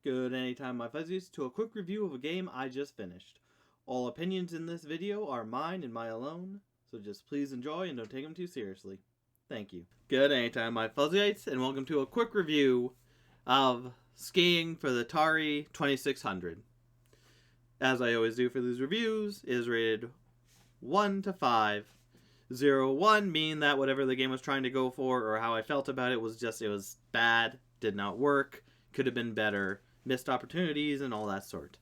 Good anytime, my fuzzies, to a quick review of a game I just finished. All opinions in this video are mine and mine alone, so just please enjoy and don't take them too seriously. Thank you. Good anytime, my fuzzyites, and welcome to a quick review of Skiing for the Atari 2600. As I always do for these reviews, it is rated 1 to 5. 0, 1 meaning that whatever the game was trying to go for or how I felt about it was bad, did not work, could have been better, missed opportunities, and all that sort.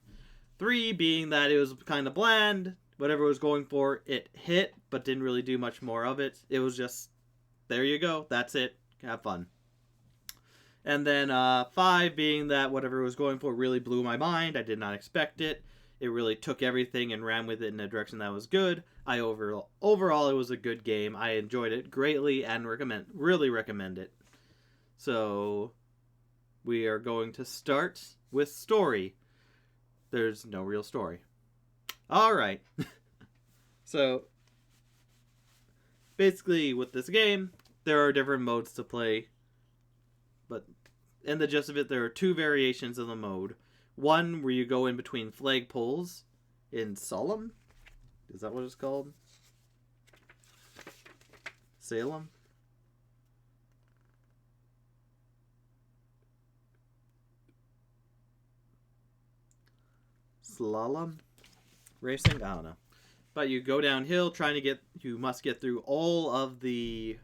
3 being that it was kind of bland, whatever it was going for, it hit, but didn't really do much more of it. It was just, there you go, that's it, have fun. And then 5 being that whatever it was going for really blew my mind, I did not expect it. It really took everything and ran with it in a direction that was good. Overall, it was a good game. I enjoyed it greatly and really recommend it. So, we are going to start with story. There's no real story. Alright. So, basically, with this game, there are different modes to play. But in the gist of it, there are 2 variations of the mode. One where you go in between flagpoles in Salem. Is that what it's called? Salem? Slalom? Racing? I don't know. But you go downhill you must get through all of the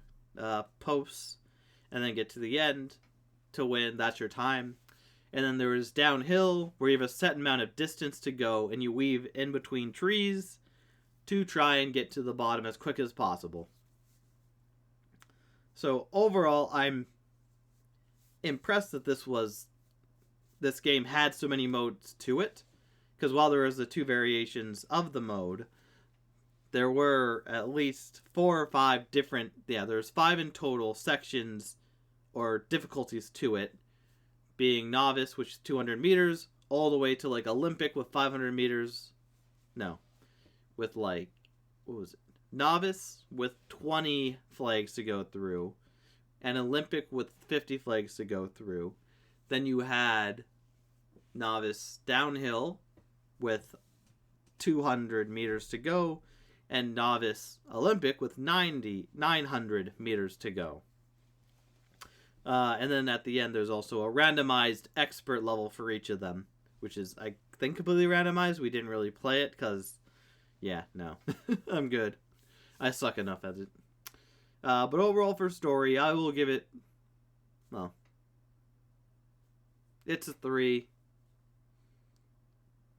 posts and then get to the end to win. That's your time. And then there is downhill, where you have a set amount of distance to go, and you weave in between trees to try and get to the bottom as quick as possible. So overall, I'm impressed that this game had so many modes to it, because while there was the 2 variations of the mode, there were at least 4 or 5 different, there's 5 in total sections or difficulties to it, being novice, which is 200 meters, all the way to like Olympic with 500 meters. No. With like, what was it? Novice with 20 flags to go through, and Olympic with 50 flags to go through. Then you had novice downhill with 200 meters to go, and novice Olympic with 900 meters to go. And then at the end, there's also a randomized expert level for each of them, which is, I think, completely randomized. We didn't really play it because, no. I'm good. I suck enough at it. But overall for story, I will give it, well, it's a 3.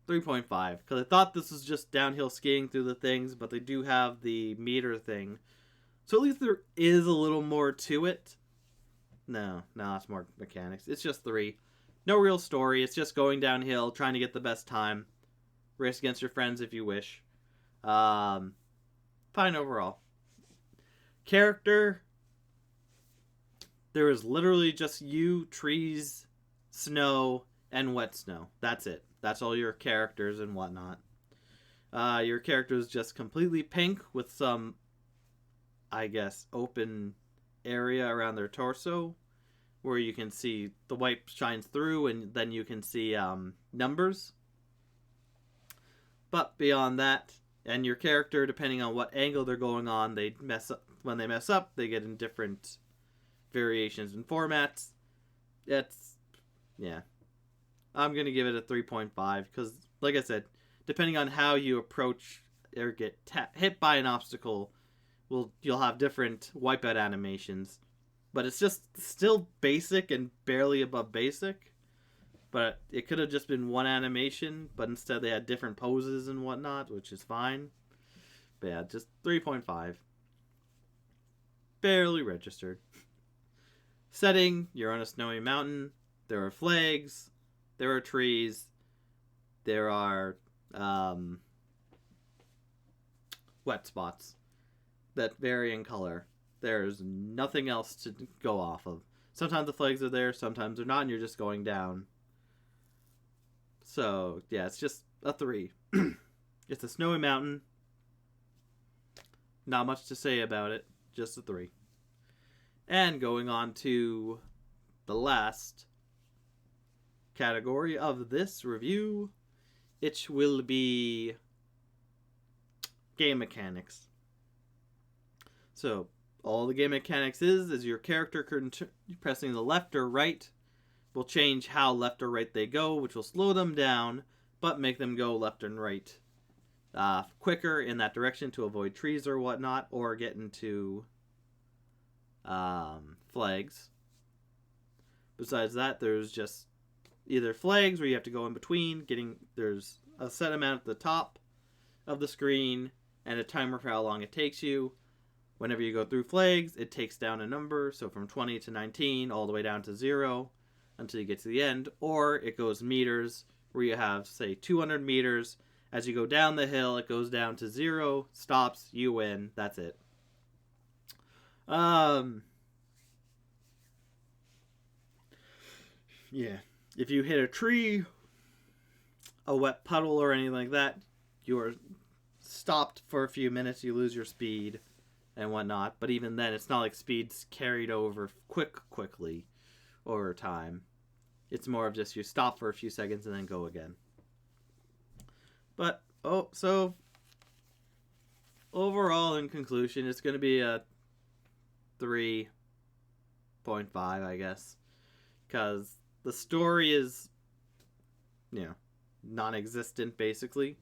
3.5. Because I thought this was just downhill skiing through the things, but they do have the meter thing. So at least there is a little more to it. No, it's more mechanics. It's just 3. No real story. It's just going downhill, trying to get the best time. Race against your friends if you wish. Fine overall. Character. There is literally just you, trees, snow, and wet snow. That's it. That's all your characters and whatnot. Your character is just completely pink with some, I guess, open area around their torso where you can see the white shines through, and then you can see numbers. But beyond that, and your character, depending on what angle they're going on, they mess up. When they mess up, they get in different variations and formats. I'm going to give it a 3.5 because, like I said, depending on how you approach or get hit by an obstacle, you'll have different wipeout animations. But it's just still basic and barely above basic. But it could have just been one animation, but instead they had different poses and whatnot, which is fine. But yeah, just 3.5. Barely registered. Setting, you're on a snowy mountain. There are flags. There are trees. There are wet spots that vary in color. There's nothing else to go off of. Sometimes the flags are there, sometimes they're not, and you're just going down. So, yeah, it's just a 3. It's a snowy mountain. Not much to say about it. Just a 3. And going on to the last category of this review, it will be game mechanics. So, all the game mechanics is your character pressing the left or right will change how left or right they go, which will slow them down, but make them go left and right quicker in that direction to avoid trees or whatnot, or get into flags. Besides that, there's just either flags where you have to go in between, there's a set amount at the top of the screen and a timer for how long it takes you. Whenever you go through flags, it takes down a number, so from 20 to 19 all the way down to 0 until you get to the end, or it goes meters where you have, say, 200 meters. As you go down the hill, it goes down to 0, stops, you win, that's it. Yeah. If you hit a tree, a wet puddle, or anything like that, you are stopped for a few minutes, you lose your speed and whatnot. But even then, it's not like speed's carried over quickly over time. It's more of just you stop for a few seconds and then go again. But, so overall, in conclusion, it's going to be a 3.5, I guess. Because the story is, non-existent, basically.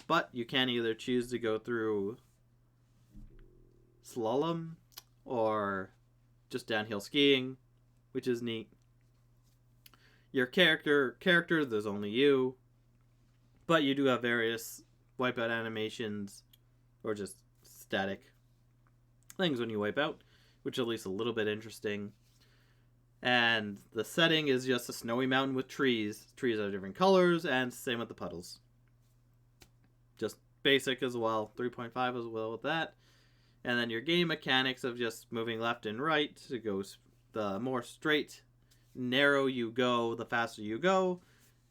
But you can either choose to go through slalom or just downhill skiing, which is neat. Your character, there's only you. But you do have various wipeout animations or just static things when you wipe out, which is at least a little bit interesting. And the setting is just a snowy mountain with trees. Trees are different colors, and same with the puddles. Just basic as well. 3.5 as well with that. And then your game mechanics of just moving left and right. It goes the more straight, narrow you go, the faster you go.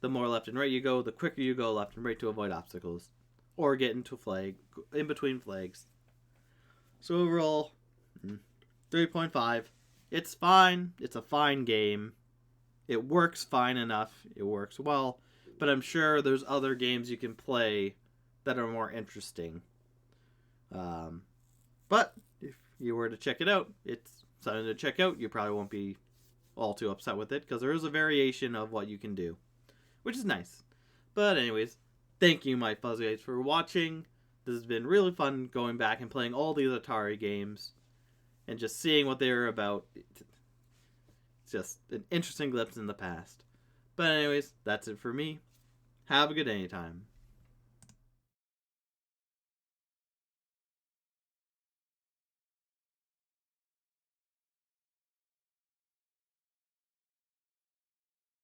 The more left and right you go, the quicker you go left and right to avoid obstacles. Or get into in between flags. So overall, 3.5. It's fine. It's a fine game. It works fine enough. It works well. But I'm sure there's other games you can play that are more interesting. But if you were to check it out, it's something to check out. You probably won't be all too upset with it because there is a variation of what you can do, which is nice. But anyways, thank you, my Fuzziites, for watching. This has been really fun going back and playing all these Atari games and just seeing what they were about. It's just an interesting glimpse in the past. But anyways, that's it for me. Have a good anytime.